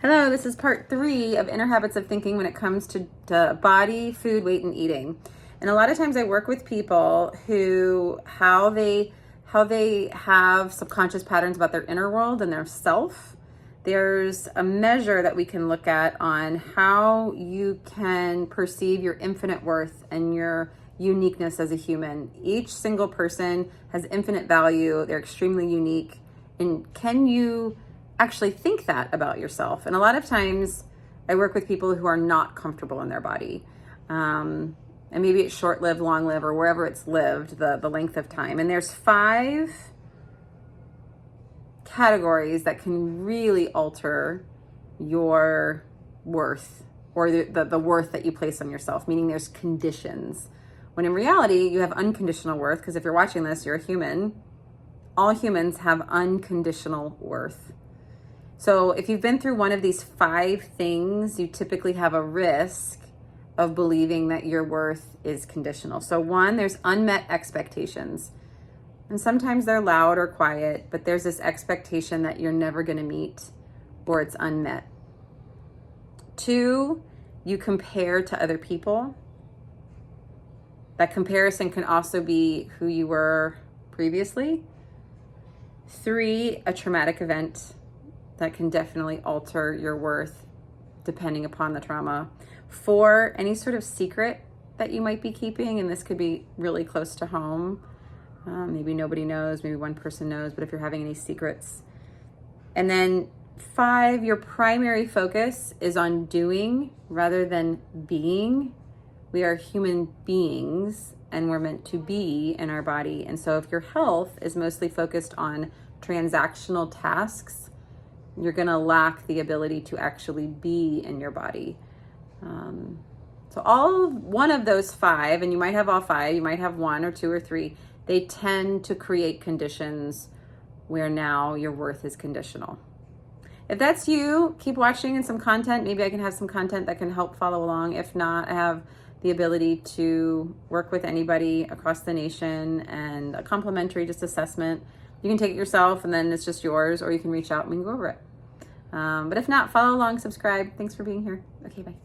Hello, this is part 3 of Inner Habits of Thinking when it comes to body, food, weight, and eating. And a lot of times I work with people who how they have subconscious patterns about their inner world and their self. There's a measure that we can look at on how you can perceive your infinite worth and your uniqueness as a human. Each single person has infinite value. They're extremely unique. And can you actually think that about yourself? And a lot of times I work with people who are not comfortable in their body. And maybe it's short-lived, long-lived, or wherever it's lived, the length of time. And there's 5 categories that can really alter your worth, or the worth that you place on yourself, meaning there's conditions. When in reality, you have unconditional worth, because if you're watching this, you're a human. All humans have unconditional worth. So if you've been through one of these 5 things, you typically have a risk of believing that your worth is conditional. So 1, there's unmet expectations. And sometimes they're loud or quiet, but there's this expectation that you're never going to meet or it's unmet. 2, you compare to other people. That comparison can also be who you were previously. 3, a traumatic event that can definitely alter your worth depending upon the trauma. 4, any sort of secret that you might be keeping, and this could be really close to home. Maybe nobody knows, maybe one person knows, but if you're having any secrets. And then 5, your primary focus is on doing rather than being. We are human beings and we're meant to be in our body. And so if your health is mostly focused on transactional tasks, you're going to lack the ability to actually be in your body. So one of those 5, and you might have all 5, you might have 1 or 2 or 3, they tend to create conditions where now your worth is conditional. If that's you, keep watching and some content. Maybe I can have some content that can help follow along. If not, I have the ability to work with anybody across the nation and a complimentary just assessment. You can take it yourself and then it's just yours, or you can reach out and we can go over it. But if not, follow along, subscribe. Thanks for being here. Okay, bye.